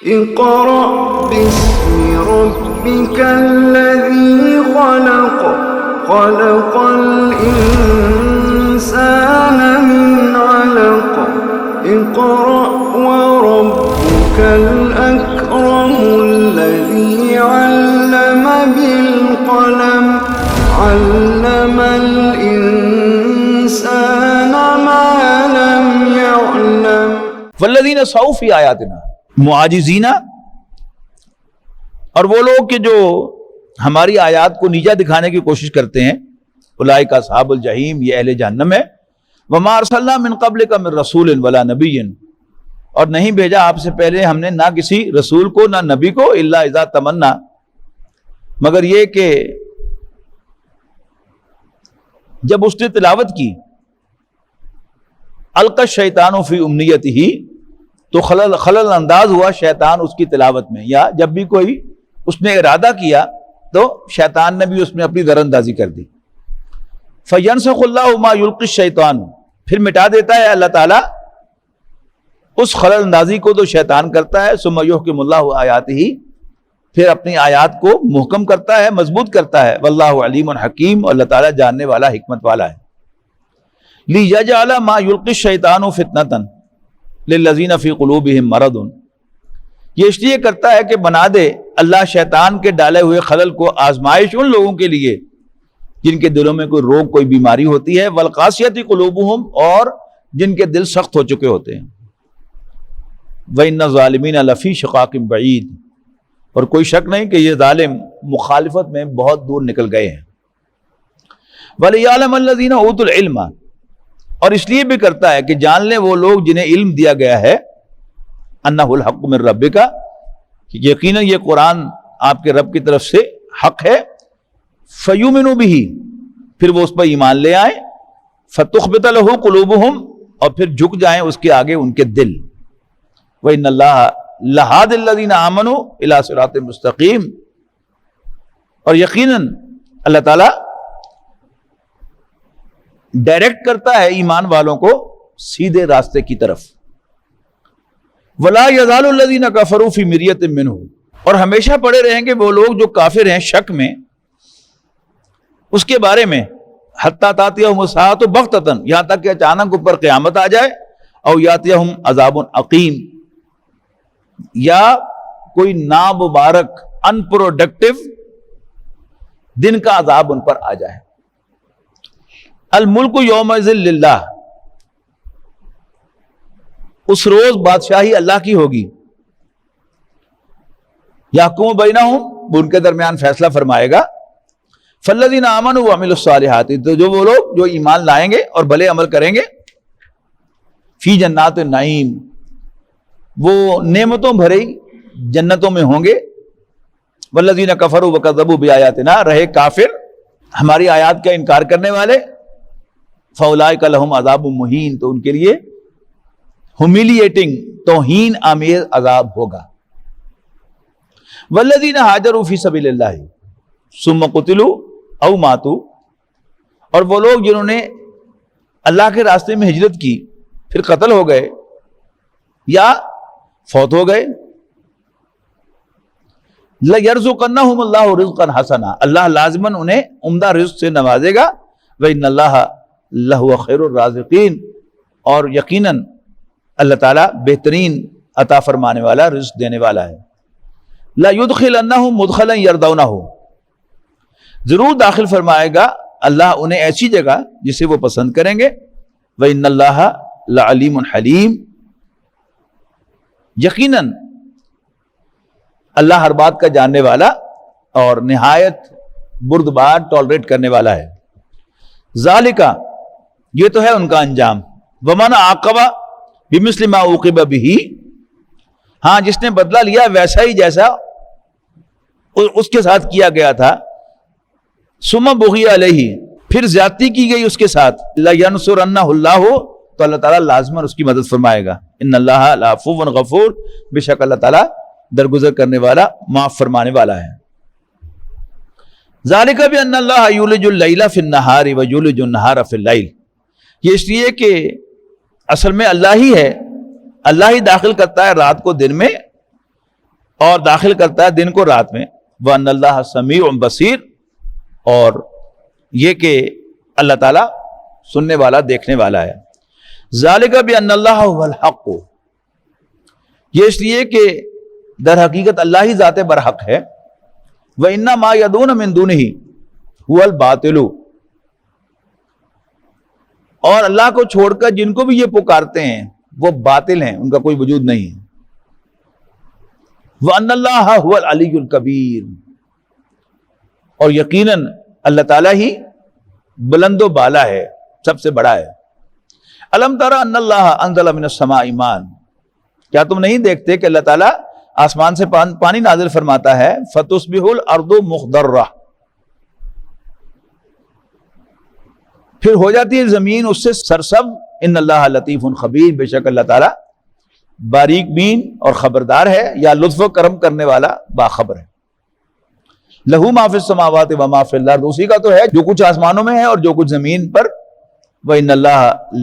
اقرأ باسم ربك الذي خلق خلق الإنسان من علق اقرأ وربك الأكرم الذي علم بالقلم علم الإنسان ما لم يعلم والذین سعوا فی آیاتنا معاجزین، اور وہ لوگ کہ جو ہماری آیات کو نیچا دکھانے کی کوشش کرتے ہیں، اولئک اصحاب الجحیم، یہ اہل جہنم ہے۔ وما ارسلنا من قبلک من رسول ولا نبی، اور نہیں بھیجا آپ سے پہلے ہم نے نہ کسی رسول کو نہ نبی کو، الا اذا تمنا، مگر یہ کہ جب اس نے تلاوت کی، القى الشیطان فی امنیتہ، تو خلل انداز ہوا شیطان اس کی تلاوت میں، یا جب بھی کوئی اس نے ارادہ کیا تو شیطان نے بھی اس میں اپنی در اندازی کر دی۔ فینسخ اللہ ما یلقی الشیطان، پھر مٹا دیتا ہے اللہ تعالیٰ اس خلل اندازی کو تو شیطان کرتا ہے، ثم یحکم اللہ آیاتہ، پھر اپنی آیات کو محکم کرتا ہے، مضبوط کرتا ہے۔ واللہ علیم حکیم، اور اللہ تعالیٰ جاننے والا، حکمت والا ہے۔ لیجعل ما یلقی الشیطان فتنۃ للذین فی قلوبہم مرض، یہ اس لیے کرتا ہے کہ بنا دے اللہ شیطان کے ڈالے ہوئے خلل کو آزمائش ان لوگوں کے لیے جن کے دلوں میں کوئی روگ، کوئی بیماری ہوتی ہے، والقاسیۃ قلوبہم، اور جن کے دل سخت ہو چکے ہوتے ہیں۔ وَإِنَّ الظَّالِمِينَ لَفِي شِقَاقٍ بَعِيدٍ، اور کوئی شک نہیں کہ یہ ظالم مخالفت میں بہت دور نکل گئے ہیں۔ وَلِيَعْلَمَ الَّذِينَ أُوتُوا الْعِلْمَ، اور اس لیے بھی کرتا ہے کہ جان لیں وہ لوگ جنہیں علم دیا گیا ہے، انہ الحق من ربک، یقیناً یہ قرآن آپ کے رب کی طرف سے حق ہے، فیؤمنوا بہ، پھر وہ اس پر ایمان لے آئیں، فتخبت لہ قلوبہم، اور پھر جھک جائیں اس کے آگے ان کے دل۔ وإن اللہ لہادی الذین آمنوا الی صراط مستقیم، اور یقیناً اللہ تعالیٰ ڈائریکٹ کرتا ہے ایمان والوں کو سیدھے راستے کی طرف۔ ولا یزال الذین کفروا فی مریۃ منہ، اور ہمیشہ پڑے رہیں گے وہ لوگ جو کافر ہیں شک میں اس کے بارے میں، حتی تأتیہم الساعۃ بغتۃ، یہاں تک کہ اچانک اوپر قیامت آ جائے، او یأتیہم عذاب عقیم، یا کوئی نامبارک ان پروڈکٹیو دن کا عذاب ان پر آ جائے۔ الملک یومئذ للہ، اس روز بادشاہی اللہ کی ہوگی۔ یحکم بینہم، وہ ان کے درمیان فیصلہ فرمائے گا۔ فالذین آمنوا وعملوا الصالحات، تو جو وہ لوگ جو ایمان لائیں گے اور بھلے عمل کریں گے، فی جنات النعیم، وہ نعمتوں بھری جنتوں میں ہوں گے۔ والذین کفروا وکذبوا بآیاتنا، رہے کافر ہماری آیات کا انکار کرنے والے، فاولئک لہم عذاب مہین، تو ان کے لیے ہیومیلیٹنگ، توہین آمیز عذاب ہوگا۔ والذین ہاجروا فی سبیل اللہ ثم قتلوا او ماتوا، اور وہ لوگ جنہوں نے اللہ کے راستے میں ہجرت کی پھر قتل ہو گئے یا فوت ہو گئے، لَيَرْزُقَنَّهُمُ اللَّهُ رِزْقًا حَسَنًا، اللہ لازماً انہیں عمدہ رزق سے نوازے گا۔ وَإِنَّ اللَّهَ لَهُوَ خَيْرُ الرَّازِقِينَ، اور یقیناً اللہ تعالیٰ بہترین عطا فرمانے والا، رزق دینے والا ہے۔ لَيُدْخِلَنَّهُمْ مُدْخَلًا يَرْضَوْنَهُ، ضرور داخل فرمائے گا اللہ انہیں ایسی جگہ جسے وہ پسند کریں گے۔ وَإِنَّ اللَّهَ لَعَلِيمٌ حَلِيمٌ، یقیناً اللہ ہر بات کا جاننے والا اور نہایت بردبار ٹالریٹ کرنے والا ہے۔ ذالک، یہ تو ہے ان کا انجام۔ ومن عاقب بمثل ما عوقب به، ہاں جس نے بدلہ لیا ویسا ہی جیسا اس کے ساتھ کیا گیا تھا، ثم بغی علیہ، پھر زیادتی کی گئی اس کے ساتھ، لینصرنہ اللہ، تو اللہ تعالیٰ لازماً اس کی مدد فرمائے گا۔ ان اللہ لعفو غفور، بے شک اللہ تعالیٰ درگزر کرنے والا، معاف فرمانے والا ہے۔ ذالک بان اللہ یولج اللیل فی النہار ویولج النہار فی اللیل، یہ اس لیے کہ اصل میں اللہ ہی ہے، اللہ ہی داخل کرتا ہے رات کو دن میں اور داخل کرتا ہے دن کو رات میں. وَأَنَّ اللَّهَ سَمِيعٌ بَصِيرٌ، اور یہ کہ اللہ تعالیٰ سننے والا دیکھنے والا ہے. ذَلِكَ بِأَنَّ اللَّهَ هُوَ الْحَقُّ، یہ اس لیے کہ در حقیقت اللہ ہی ذات برحق ہے. وَإِنَّ مَا يَدْعُونَ مِن دُونِهِ هُوَ الْبَاطِلُ، اور اللہ کو چھوڑ کر جن کو بھی یہ پکارتے ہیں وہ باطل ہیں، ان کا کوئی وجود نہیں ہے. وَأَنَّ اللَّهَ هُوَ الْعَلِيُّ الْكَبِيرُ، اور یقیناً اللہ تعالیٰ ہی بلند و بالا ہے، سب سے بڑا ہے. أَلَمْ تَرَ أَنَّ اللَّهَ أَنزَلَ مِنَ السَّمَاءِ مَاءً، کیا تم نہیں دیکھتے کہ اللہ تعالیٰ آسمان سے پانی نازل فرماتا ہے. فَتُصْبِحُ الْأَرْضُ مُخْضَرَّةً، پھر ہو جاتی ہے زمین اس سے سرسبز. ان اللہ لطیف خبیر، بے شک اللہ تعالیٰ باریک بین اور خبردار ہے، یا لطف و کرم کرنے والا باخبر ہے. لہو ما فی السماوات و ما فی الارض، اسی کا تو ہے جو کچھ آسمانوں میں ہے اور جو کچھ زمین پر. وَإِنَّ اللَّهَ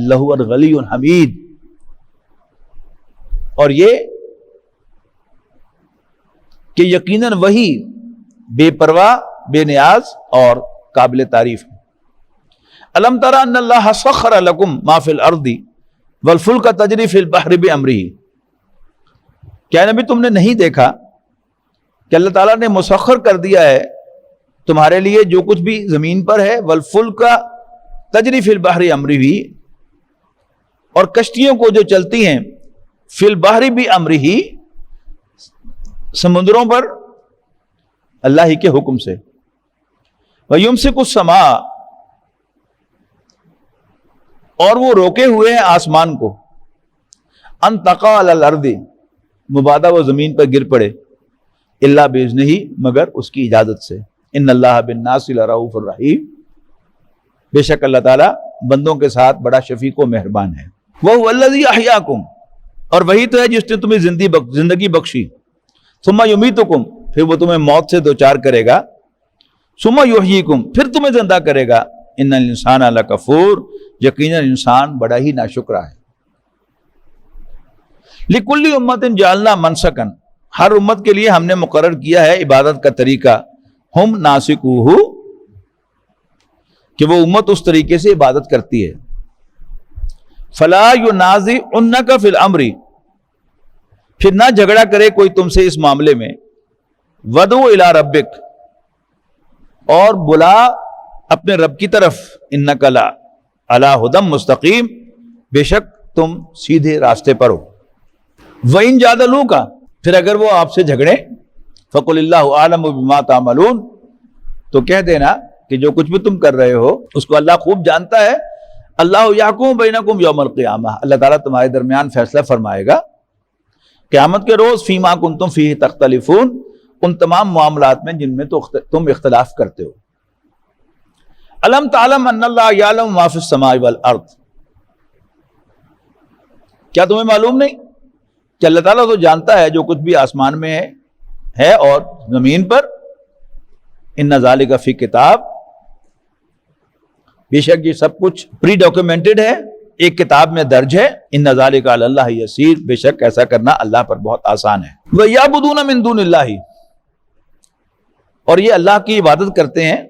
لَهُوَ الْغَنِيُّ الْحَمِيدُ، اور یہ کہ یقیناً وہی بے پرواہ، بے نیاز اور قابل تعریف ہے. أَلَمْ تَرَ أَنَّ اللَّهَ سَخَّرَ لَكُم مَا فِي الْأَرْضِ وَالْفُلْكَ تَجْرِي فِي الْبَحْرِ بِأَمْرِهِ، کیا نبی تم نے نہیں دیکھا کہ اللہ تعالیٰ نے مسخر کر دیا ہے تمہارے لیے جو کچھ بھی زمین پر ہے. وَالْفُلْكَ تَجْرِي فِي الْبَحْرِ بِأَمْرِهِ، اور کشتیوں کو جو چلتی ہیں فی البحر بِأَمْرِهِ، سمندروں پر اللہ ہی کے حکم سے. وَيُمْسِكُ السَّمَاءَ، اور وہ روکے ہوئے ہیں آسمان کو. ان تقع علی الارض، مبادا وہ زمین پر گر پڑے. الا باذنہ، مگر اس کی اجازت سے. ان اللہ بالناس لرؤوف الرحیم، بے شک اللہ تعالیٰ بندوں کے ساتھ بڑا شفیق و مہربان ہے. وہو الذی احیاکم، اور وہی تو ہے جس نے تمہیں زندگی بخشی. ثم یمیتکم، پھر وہ تمہیں موت سے دوچار کرے گا. ثم یحییکم، پھر تمہیں زندہ کرے گا. ان الانسان لکفور، یقیناً انسان بڑا ہی ناشکرا ہے. لکل امت جعلنا منسکا، ہر امت کے لیے ہم نے مقرر کیا ہے عبادت کا طریقہ. ہم ناسکوہ، کہ وہ امت اس طریقے سے عبادت کرتی ہے. فلا ینازعنک فی الامر، پھر نہ جھگڑا کرے کوئی تم سے اس معاملے میں. ودعو الی ربک، اور بلا اپنے رب کی طرف. انک علی ھدی مستقیم، بے شک تم سیدھے راستے پر ہو. وَإِن جَادَلُوكَ، پھر اگر وہ آپ سے جھگڑیں. فَقُلِ اللَّهُ أَعْلَمُ بِمَا تَعْمَلُونَ، تو کہہ دینا کہ جو کچھ بھی تم کر رہے ہو اس کو اللہ خوب جانتا ہے. اللہ یحکم بینکم یوم القیامہ، اللہ تعالیٰ تمہارے درمیان فیصلہ فرمائے گا قیامت کے روز. فیما کنتم فیہ تختلفون، ان تمام معاملات میں جن میں تم اختلاف کرتے ہو. الم تعلم ان اللہ یعلم ما فی السماء والارض، کیا تمہیں معلوم نہیں کہ اللہ تعالیٰ تو جانتا ہے جو کچھ بھی آسمان میں ہے اور زمین پر. ان ذالک فی کتاب، بے شک یہ سب کچھ پری ڈاکومنٹڈ ہے، ایک کتاب میں درج ہے. ان ذالک علی اللہ یسیر، بے شک ایسا کرنا اللہ پر بہت آسان ہے. وَیَعْبُدُونَ مِن دُونِ اللَّهِ، اور یہ اللہ کی عبادت کرتے ہیں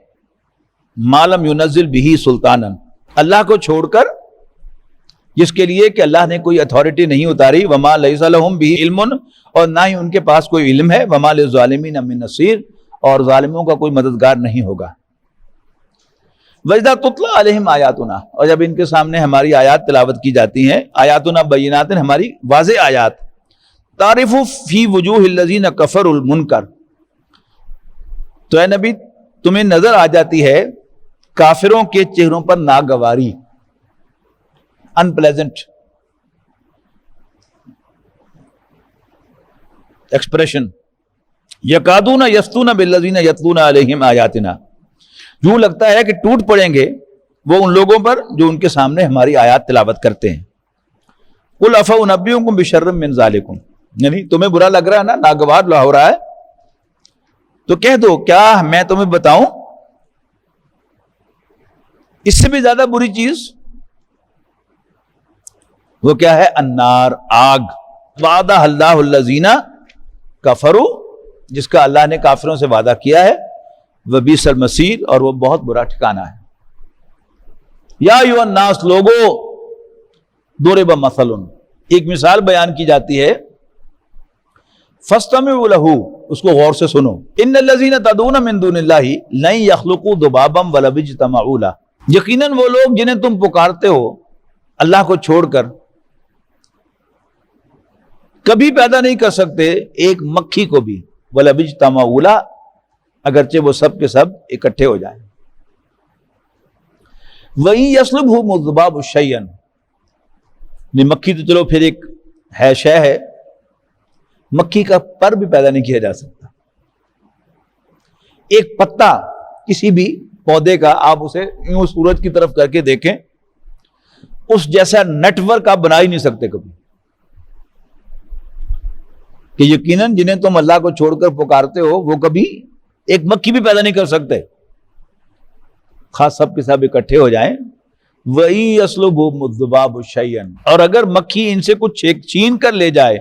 ما لم ينزل به سلطانا، اللہ کو چھوڑ کر جس کے لیے کہ اللہ نے کوئی اتھارٹی نہیں اتاری. وما لیس لہم به علم، اور نہ ہی ان کے پاس کوئی علم ہے. وما للظالمین من نصیر، اور ظالموں کا کوئی مددگار نہیں ہوگا. وَإِذَا تُتْلَىٰ عَلَيْهِمْ آیاتنا، اور جب ان کے سامنے ہماری آیات تلاوت کی جاتی ہیں. آیاتنا بینات، ہماری واضح آیات. تعرف فی وجوہ الذین کفروا المنکر، تو اے نبی تمہیں نظر آ جاتی ہے کافروں کے چہروں پر ناگواری، انپلیزنٹ ایکسپریشن. یکادون یفتون بالذین یتلون علیہم آیاتنا، یوں لگتا ہے کہ ٹوٹ پڑیں گے وہ ان لوگوں پر جو ان کے سامنے ہماری آیات تلاوت کرتے ہیں. قل افانبئکم بشر من ذالکم، یعنی تمہیں برا لگ رہا ہے نا، ناگوار ہو رہا ہے، تو کہہ دو کیا میں تمہیں بتاؤں اس سے بھی زیادہ بری چیز. وہ کیا ہے؟ النار، آگ. وعدہ اللہ الذین کفروا، جس کا اللہ نے کافروں سے وعدہ کیا ہے، وبئس المصیر، اور وہ بہت برا ٹھکانہ ہے۔ یا ایھا الناس، لوگو، ضرب مثل، ایک مثال بیان کی جاتی ہے، فاستمعوا لہ، اس کو غور سے سنو، ان الذین تدعون من دون اللہ لن یخلقوا ذبابا ولو اجتمعوا لہ، یقیناً وہ لوگ جنہیں تم پکارتے ہو اللہ کو چھوڑ کر کبھی پیدا نہیں کر سکتے ایک مکھی کو بھی، وَلَوِ اجْتَمَعُوا لَهُ، اگرچہ وہ سب کے سب اکٹھے ہو جائیں۔ وَإِن يَسْلُبْهُمُ الذُّبَابُ شَيْئًا، مکھی تو چلو پھر ایک ہے شے ہے، مکھی کا پر بھی پیدا نہیں کیا جا سکتا۔ ایک پتا کسی بھی پودے کا آپ اسے یوں سورج کی طرف کر کے دیکھیں، اس جیسا نیٹ ورک آپ بنا ہی نہیں سکتے کبھی، کہ یقیناً جنہیں تم اللہ کو چھوڑ کر پکارتے ہو وہ کبھی ایک مکھی بھی پیدا نہیں کر سکتے، خاص سب کے سب اکٹھے ہو جائیں۔ وَإِن يَسْلُبْهُمُ الذُّبَابُ شَيْئًا، اور اگر مکھی ان سے کچھ چھین کر لے جائے،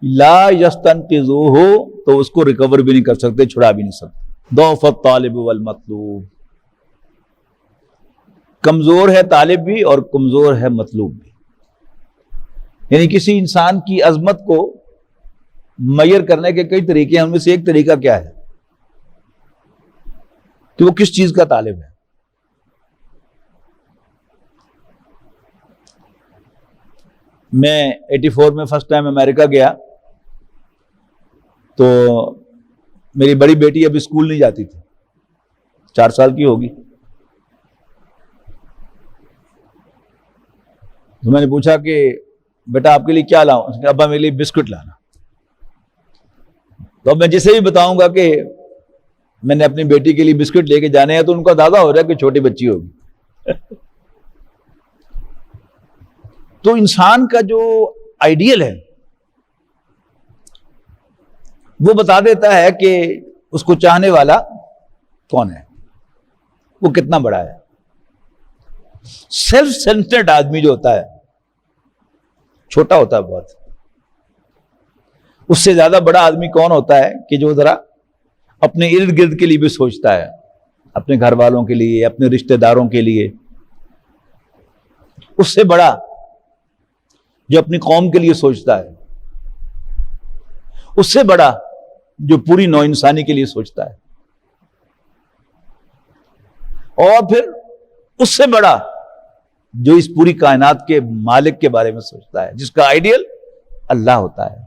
لا يَسْتَنْقِذُوهُ، تو اس کو ریکور بھی نہیں کر سکتے، چھڑا بھی نہیں سکتے۔ ضعف الطالب والمطلوب، کمزور ہے طالب بھی اور کمزور ہے مطلوب بھی، یعنی کسی انسان کی عظمت کو میئر کرنے کے کئی طریقے ہیں، ان میں سے ایک طریقہ کیا ہے کہ وہ کس چیز کا طالب ہے۔ میں 84 میں فرسٹ ٹائم امریکہ گیا تو میری بڑی بیٹی ابھی اسکول نہیں جاتی تھی، 4 سال کی ہوگی، تو میں نے پوچھا کہ بیٹا آپ کے لیے کیا لاؤں؟ اس نے کہا ابا میرے لیے بسکٹ لانا۔ تو اب میں جسے بھی بتاؤں گا کہ میں نے اپنی بیٹی کے لیے بسکٹ لے کے جانے ہیں تو ان کو اندازہ ہو رہا ہے کہ چھوٹی بچی ہوگی۔ تو انسان کا جو آئیڈیل ہے وہ بتا دیتا ہے کہ اس کو چاہنے والا کون ہے، وہ کتنا بڑا ہے۔ سیلف سینٹرڈ آدمی جو ہوتا ہے چھوٹا ہوتا ہے بہت، اس سے زیادہ بڑا آدمی کون ہوتا ہے کہ جو ذرا اپنے ارد گرد کے لیے بھی سوچتا ہے، اپنے گھر والوں کے لیے، اپنے رشتہ داروں کے لیے۔ اس سے بڑا جو اپنی قوم کے لیے سوچتا ہے، اس سے بڑا جو پوری نو انسانی کے لیے سوچتا ہے، اور پھر اس سے بڑا جو اس پوری کائنات کے مالک کے بارے میں سوچتا ہے، جس کا آئیڈیل اللہ ہوتا ہے۔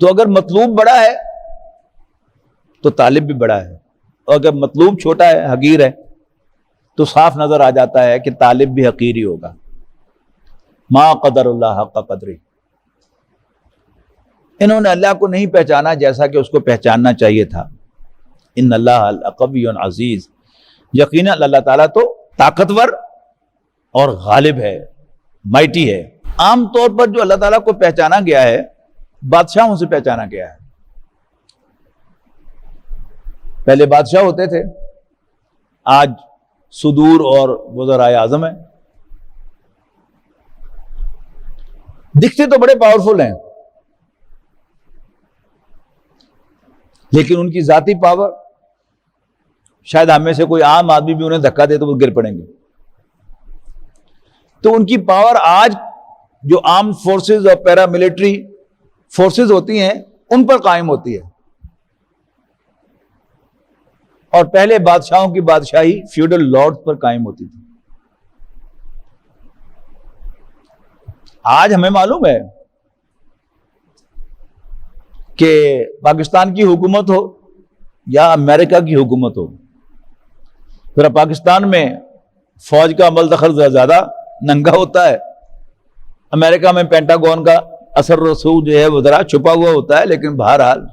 تو اگر مطلوب بڑا ہے تو طالب بھی بڑا ہے، اور اگر مطلوب چھوٹا ہے، حقیر ہے، تو صاف نظر آ جاتا ہے کہ طالب بھی حقیر ہی ہوگا۔ ما قدر اللہ حق قدری، انہوں نے اللہ کو نہیں پہچانا جیسا کہ اس کو پہچاننا چاہیے تھا۔ ان اللہ لقوی عزیز، یقینا اللہ تعالیٰ تو طاقتور اور غالب ہے، مائٹی ہے۔ عام طور پر جو اللہ تعالیٰ کو پہچانا گیا ہے بادشاہوں سے پہچانا گیا ہے۔ پہلے بادشاہ ہوتے تھے، آج صدور اور وزرائے اعظم ہیں، دکھتے تو بڑے پاورفل ہیں لیکن ان کی ذاتی پاور، شاید ہم میں سے کوئی عام آدمی بھی انہیں دھکا دے تو وہ گر پڑیں گے۔ تو ان کی پاور آج جو آرم فورسز اور پیرا ملٹری فورسز ہوتی ہیں ان پر قائم ہوتی ہے، اور پہلے بادشاہوں کی بادشاہی فیوڈل لارڈ پر قائم ہوتی تھی۔ آج ہمیں معلوم ہے کہ پاکستان کی حکومت ہو یا امریکہ کی حکومت ہو، پھر پاکستان میں فوج کا عمل دخل زیادہ ننگا ہوتا ہے، امریکہ میں پینٹاگون کا اثر رسوخ جو ہے وہ ذرا چھپا ہوا ہوتا ہے، لیکن بہرحال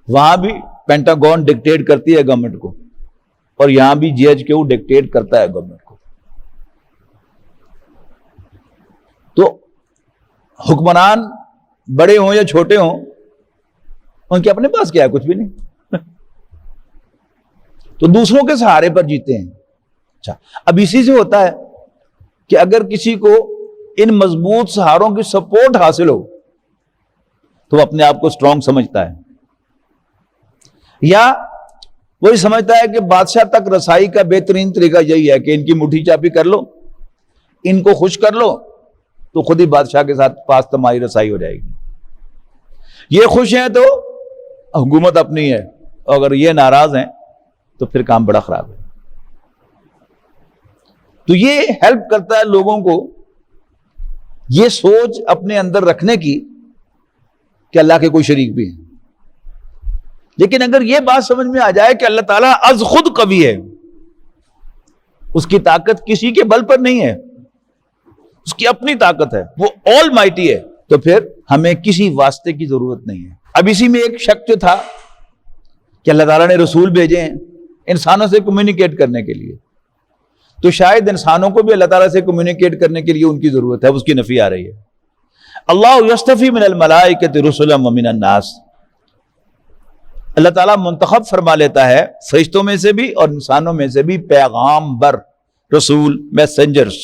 وہاں بھی پینٹاگون ڈکٹیٹ کرتی ہے گورنمنٹ کو، اور یہاں بھی جی ایچ کیو ڈکٹیٹ کرتا ہے گورنمنٹ کو۔ تو حکمران بڑے ہوں یا چھوٹے ہوں، ان کے اپنے پاس کیا ہے؟ کچھ بھی نہیں، تو دوسروں کے سہارے پر جیتے ہیں۔ اچھا، اب اسی سے ہوتا ہے کہ اگر کسی کو ان مضبوط سہاروں کی سپورٹ حاصل ہو تو وہ اپنے آپ کو اسٹرانگ سمجھتا ہے، یا وہی سمجھتا ہے کہ بادشاہ تک رسائی کا بہترین طریقہ یہی ہے کہ ان کی مٹھی چاپی کر لو، ان کو خوش کر لو، تو خود ہی بادشاہ کے ساتھ پاس تمہاری رسائی ہو جائے گی۔ یہ خوش ہیں تو حکومت اپنی ہے، اگر یہ ناراض ہیں تو پھر کام بڑا خراب ہے۔ تو یہ ہیلپ کرتا ہے لوگوں کو یہ سوچ اپنے اندر رکھنے کی کہ اللہ کے کوئی شریک بھی ہیں۔ لیکن اگر یہ بات سمجھ میں آ جائے کہ اللہ تعالیٰ از خود قوی ہے، اس کی طاقت کسی کے بل پر نہیں ہے، اس کی اپنی طاقت ہے، وہ آل مائٹی ہے، تو پھر ہمیں کسی واسطے کی ضرورت نہیں ہے۔ اب اسی میں ایک شک جو تھا کہ اللہ تعالیٰ نے رسول بھیجے ہیں انسانوں سے کمیونیکیٹ کرنے کے لیے، تو شاید انسانوں کو بھی اللہ تعالیٰ سے کمیونیکیٹ کرنے کے لیے ان کی ضرورت ہے، اس کی نفی آ رہی ہے۔ اللہ یصطفی من الملائکۃ رسلا ومن الناس، اللہ تعالیٰ منتخب فرما لیتا ہے فرشتوں میں سے بھی اور انسانوں میں سے بھی پیغام بر، رسول، میسنجرز،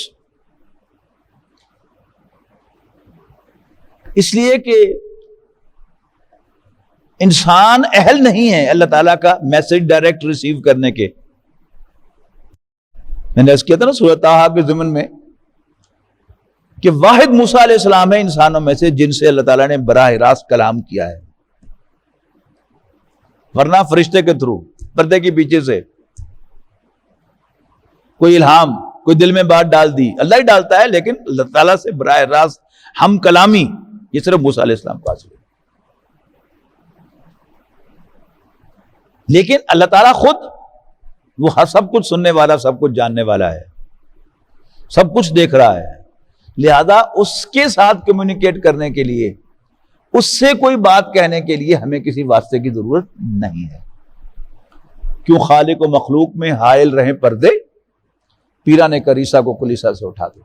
اس لیے کہ انسان اہل نہیں ہے اللہ تعالیٰ کا میسج ڈائریکٹ ریسیو کرنے کے۔ میں نے اس کیا تھا نا سورۃ طٰہٰ کے ضمن میں کہ واحد موسیٰ علیہ السلام ہے انسانوں میں سے جن سے اللہ تعالیٰ نے براہ راست کلام کیا ہے، ورنہ فرشتے کے تھرو، پردے کے پیچھے سے کوئی الہام، کوئی دل میں بات ڈال دی، اللہ ہی ڈالتا ہے، لیکن اللہ تعالیٰ سے براہ راست ہم کلامی یہ صرف موسیٰ علیہ السلام کو حاصل ہے۔ لیکن اللہ تعالیٰ خود وہ سب کچھ سننے والا، سب کچھ جاننے والا ہے، سب کچھ دیکھ رہا ہے، لہذا اس کے ساتھ کمیونیکیٹ کرنے کے لیے، اس سے کوئی بات کہنے کے لیے ہمیں کسی واسطے کی ضرورت نہیں ہے۔ کیوں خالق و مخلوق میں حائل رہیں پردے، پیرانے کریسا کو کلیسا سے اٹھا دو۔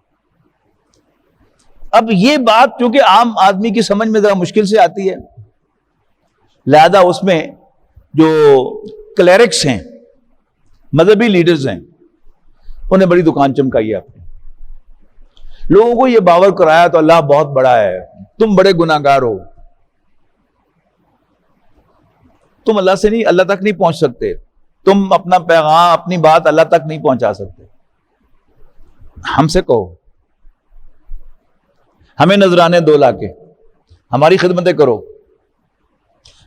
اب یہ بات چونکہ عام آدمی کی سمجھ میں ذرا مشکل سے آتی ہے، لہذا اس میں جو کلیرکس ہیں، مذہبی لیڈرز ہیں، انہیں بڑی دکان چمکائی ہے اپنی، لوگوں کو یہ باور کرایا تو اللہ بہت بڑا ہے، تم بڑے گناہگار ہو، تم اللہ سے نہیں، اللہ تک نہیں پہنچ سکتے، تم اپنا پیغام، اپنی بات اللہ تک نہیں پہنچا سکتے، ہم سے کہو، ہمیں نذرانے دو لا کے، ہماری خدمتیں کرو،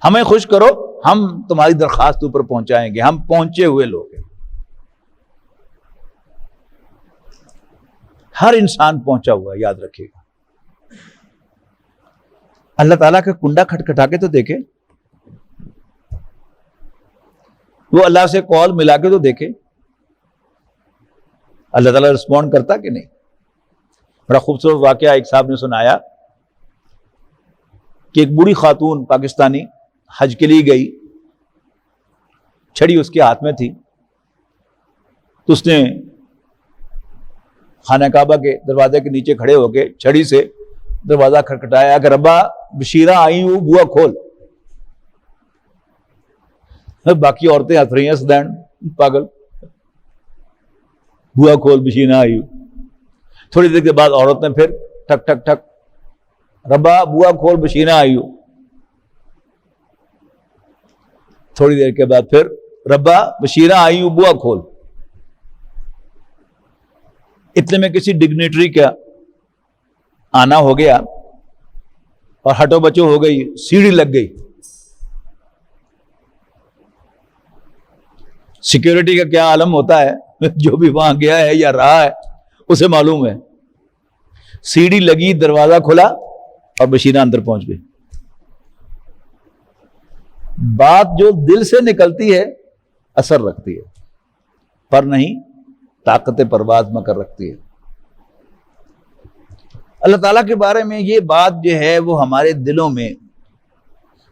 ہمیں خوش کرو، ہم تمہاری درخواست اوپر پہنچائیں گے، ہم پہنچے ہوئے لوگ ہیں۔ ہر انسان پہنچا ہوا ہے، یاد رکھیے گا۔ اللہ تعالیٰ کا کنڈا کھٹکھٹا کے تو دیکھے، وہ اللہ سے کال ملا کے تو دیکھے، اللہ تعالیٰ رسپونڈ کرتا کہ نہیں۔ بڑا خوبصورت واقعہ ایک صاحب نے سنایا کہ ایک بوڑھی خاتون پاکستانی حج کے لیے گئی، چھڑی اس کے ہاتھ میں تھی، تو اس نے خانہ کعبہ کے دروازے کے نیچے کھڑے ہو کے چھڑی سے دروازہ کھٹکھٹایا کہ ربا بشیرہ آئی ہوں، بوا کھول۔ باقی عورتیں ہنس رہی ہیں، سدین پاگل، بوا کھول بشیرہ آئی ہوں۔ تھوڑی دیر کے بعد عورت نے پھر ٹھک ٹھک ٹھک، ربا بوا کھول بشیرہ آئی ہوں۔ تھوڑی دیر کے بعد پھر ربا بشیرہ آئی ہوں، بوا کھول۔ اتنے میں کسی ڈگنیٹری کا آنا ہو گیا اور ہٹو بچو ہو گئی، سیڑھی لگ گئی۔ سیکیورٹی کا کیا عالم ہوتا ہے، جو بھی وہاں گیا ہے یا رہا ہے اسے معلوم ہے۔ سیڑھی لگی، دروازہ کھلا اور بشیرہ اندر پہنچ گئی۔ بات جو دل سے نکلتی ہے اثر رکھتی ہے، پر نہیں طاقت پرواز میں کر رکھتی ہے۔ اللہ تعالیٰ کے بارے میں یہ بات جو ہے وہ ہمارے دلوں میں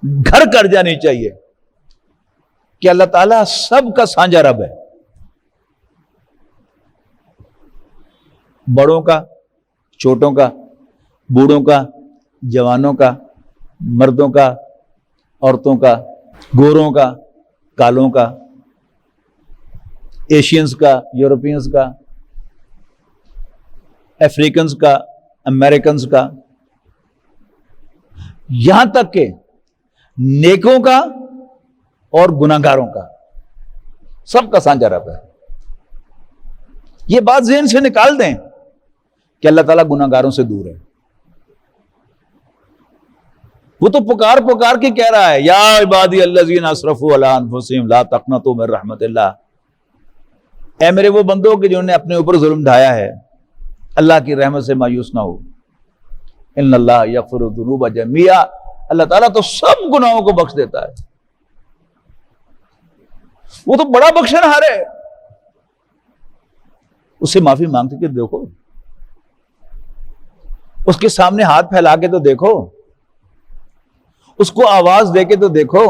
گھر کر جانی چاہیے کہ اللہ تعالیٰ سب کا سانجا رب ہے، بڑوں کا، چھوٹوں کا، بوڑھوں کا، جوانوں کا، مردوں کا، عورتوں کا، گوروں کا، کالوں کا، ایشینز کا، یورپینز کا، افریقنز کا، امریکنز کا، یہاں تک کہ نیکوں کا اور گناہگاروں کا، سب کا سانجہ رب ہے۔ یہ بات ذہن سے نکال دیں کہ اللہ تعالیٰ گناہگاروں سے دور ہے۔ وہ تو پکار پکار کے کہہ رہا ہے، یا عبادی الذین اسرفوا علی انفسہم لا تقنطوا من رحمت اللہ، اے میرے وہ بندوں کہ جنہوں نے اپنے اوپر ظلم ڈھایا ہے، اللہ کی رحمت سے مایوس نہ ہو، ان اللہ یغفر الذنوب جميعا، اللہ تعالیٰ تو سب گناہوں کو بخش دیتا ہے، وہ تو بڑا بخشنہار ہے۔ اس سے معافی مانگتے کہ دیکھو، اس کے سامنے ہاتھ پھیلا کے تو دیکھو، اس کو آواز دے کے تو دیکھو،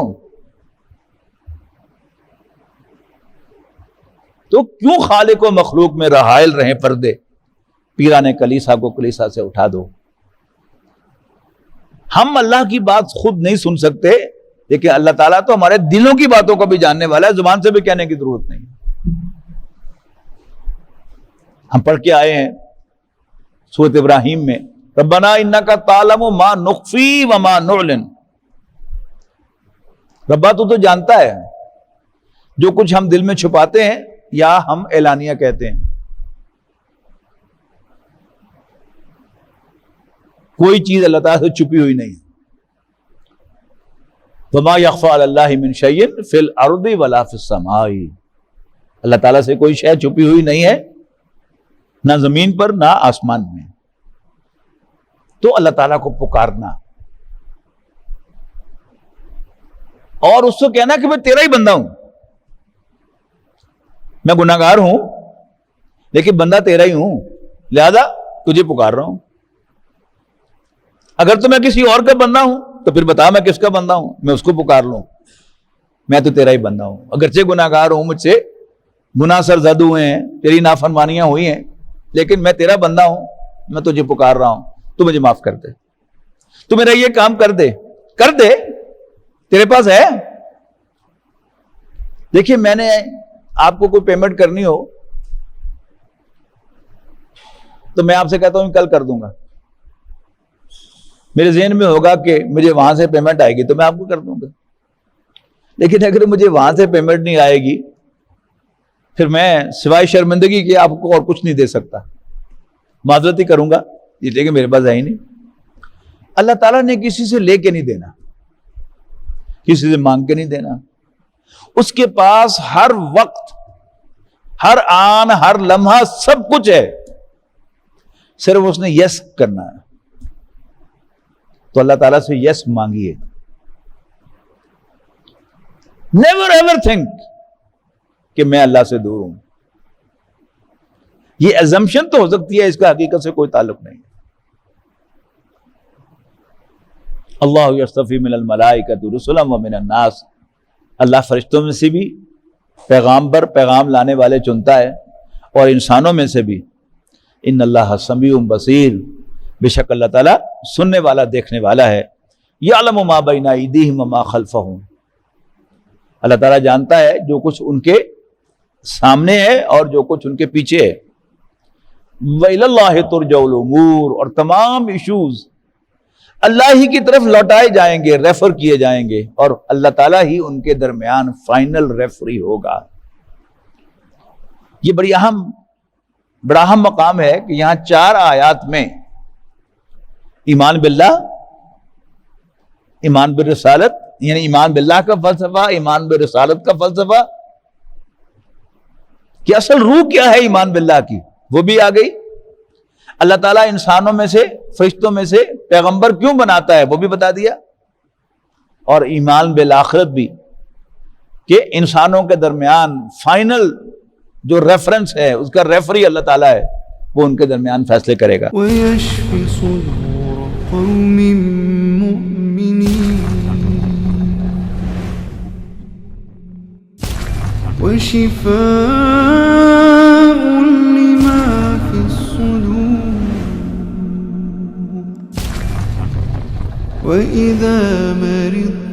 تو کیوں خالق و مخلوق میں رحائل رہیں پردے، پیران کلیسا کو کلیسا سے اٹھا دو۔ ہم اللہ کی بات خود نہیں سن سکتے، لیکن اللہ تعالیٰ تو ہمارے دلوں کی باتوں کو بھی جاننے والا ہے، زبان سے بھی کہنے کی ضرورت نہیں۔ ہم پڑھ کے آئے ہیں سورۃ ابراہیم میں، ربنا انک تعلم ما نخفی وما نعلن، ربا تو جانتا ہے جو کچھ ہم دل میں چھپاتے ہیں یا ہم اعلانیہ کہتے ہیں، کوئی چیز اللہ تعالیٰ سے چھپی ہوئی نہیں۔ وما یخفی علی اللہ من شیء فی الارض ولا فی السماء، اللہ تعالیٰ سے کوئی شے چھپی ہوئی نہیں ہے، نہ زمین پر نہ آسمان میں۔ تو اللہ تعالیٰ کو پکارنا اور اس کو کہنا کہ میں تیرا ہی بندہ ہوں، میں گناہگار ہوں لیکن بندہ تیرا ہی ہوں، لہذا تجھے پکار رہا ہوں۔ اگر تو میں کسی اور کا بندہ ہوں تو پھر بتا میں کس کا بندہ ہوں، میں اس کو پکار لوں، میں تو تیرا ہی بندہ ہوں، اگرچہ گناہگار ہوں، مجھ سے گناہ سرزد ہوئے ہیں، تیری نافرمانیاں ہوئی ہیں، لیکن میں تیرا بندہ ہوں، میں تجھے پکار رہا ہوں، تو مجھے معاف کر دے، تو میرا یہ کام کر دے، کر دے، تیرے پاس ہے۔ دیکھیے میں نے آپ کو کوئی پیمنٹ کرنی ہو تو میں آپ سے کہتا ہوں کل کر دوں گا، میرے ذہن میں ہوگا کہ مجھے وہاں سے پیمنٹ آئے گی تو میں آپ کو کر دوں گا، لیکن اگر مجھے وہاں سے پیمنٹ نہیں آئے گی پھر میں سوائے شرمندگی کے آپ کو اور کچھ نہیں دے سکتا، معذرت ہی کروں گا، اس لیے کہ میرے پاس ہے ہی نہیں۔ اللہ تعالیٰ نے کسی سے لے کے نہیں دینا، کسی سے مانگ کے نہیں دینا، اس کے پاس ہر وقت، ہر آن، ہر لمحہ سب کچھ ہے، صرف اس نے یس کرنا ہے۔ تو اللہ تعالیٰ سے یس مانگیے، نیور ایور تھنک کہ میں اللہ سے دور ہوں، یہ ایزمپشن تو ہو سکتی ہے، اس کا حقیقت سے کوئی تعلق نہیں۔ اللہ یصطفی من الملائکۃ رسلا ومن الناس، اللہ فرشتوں میں سے بھی پیغام لانے والے چنتا ہے اور انسانوں میں سے بھی۔ ان اللہ سمیع بصیر، بے شک اللہ تعالیٰ سننے والا دیکھنے والا ہے۔ یعلم ما بین ایدیہم وما خلفہم، اللہ تعالیٰ جانتا ہے جو کچھ ان کے سامنے ہے اور جو کچھ ان کے پیچھے ہے۔ وَإِلَى اللَّهِ تُرْجَعُ الْأُمُورُ، اور تمام ایشوز اللہ ہی کی طرف لوٹائے جائیں گے، ریفر کیے جائیں گے، اور اللہ تعالیٰ ہی ان کے درمیان فائنل ریفری ہوگا۔ یہ بڑا اہم مقام ہے کہ یہاں 4 آیات میں ایمان باللہ، ایمان بالرسالت، یعنی ایمان باللہ کا فلسفہ، ایمان بالرسالت کا فلسفہ، کہ اصل روح کیا ہے ایمان باللہ کی، وہ بھی آ گئی۔ اللہ تعالیٰ انسانوں میں سے، فرشتوں میں سے پیغمبر کیوں بناتا ہے وہ بھی بتا دیا، اور ایمان بالآخرت بھی، کہ انسانوں کے درمیان فائنل جو ریفرنس ہے، اس کا ریفری اللہ تعالیٰ ہے، وہ ان کے درمیان فیصلے کرے گا۔ وَيَشْفِ صُدُورَ قَوْمٍ مُّؤْمِنِينَ وَشِفَاءٌ لِّمَا فِي الصُّدُورِ وَإِذَا مَرِضْتُ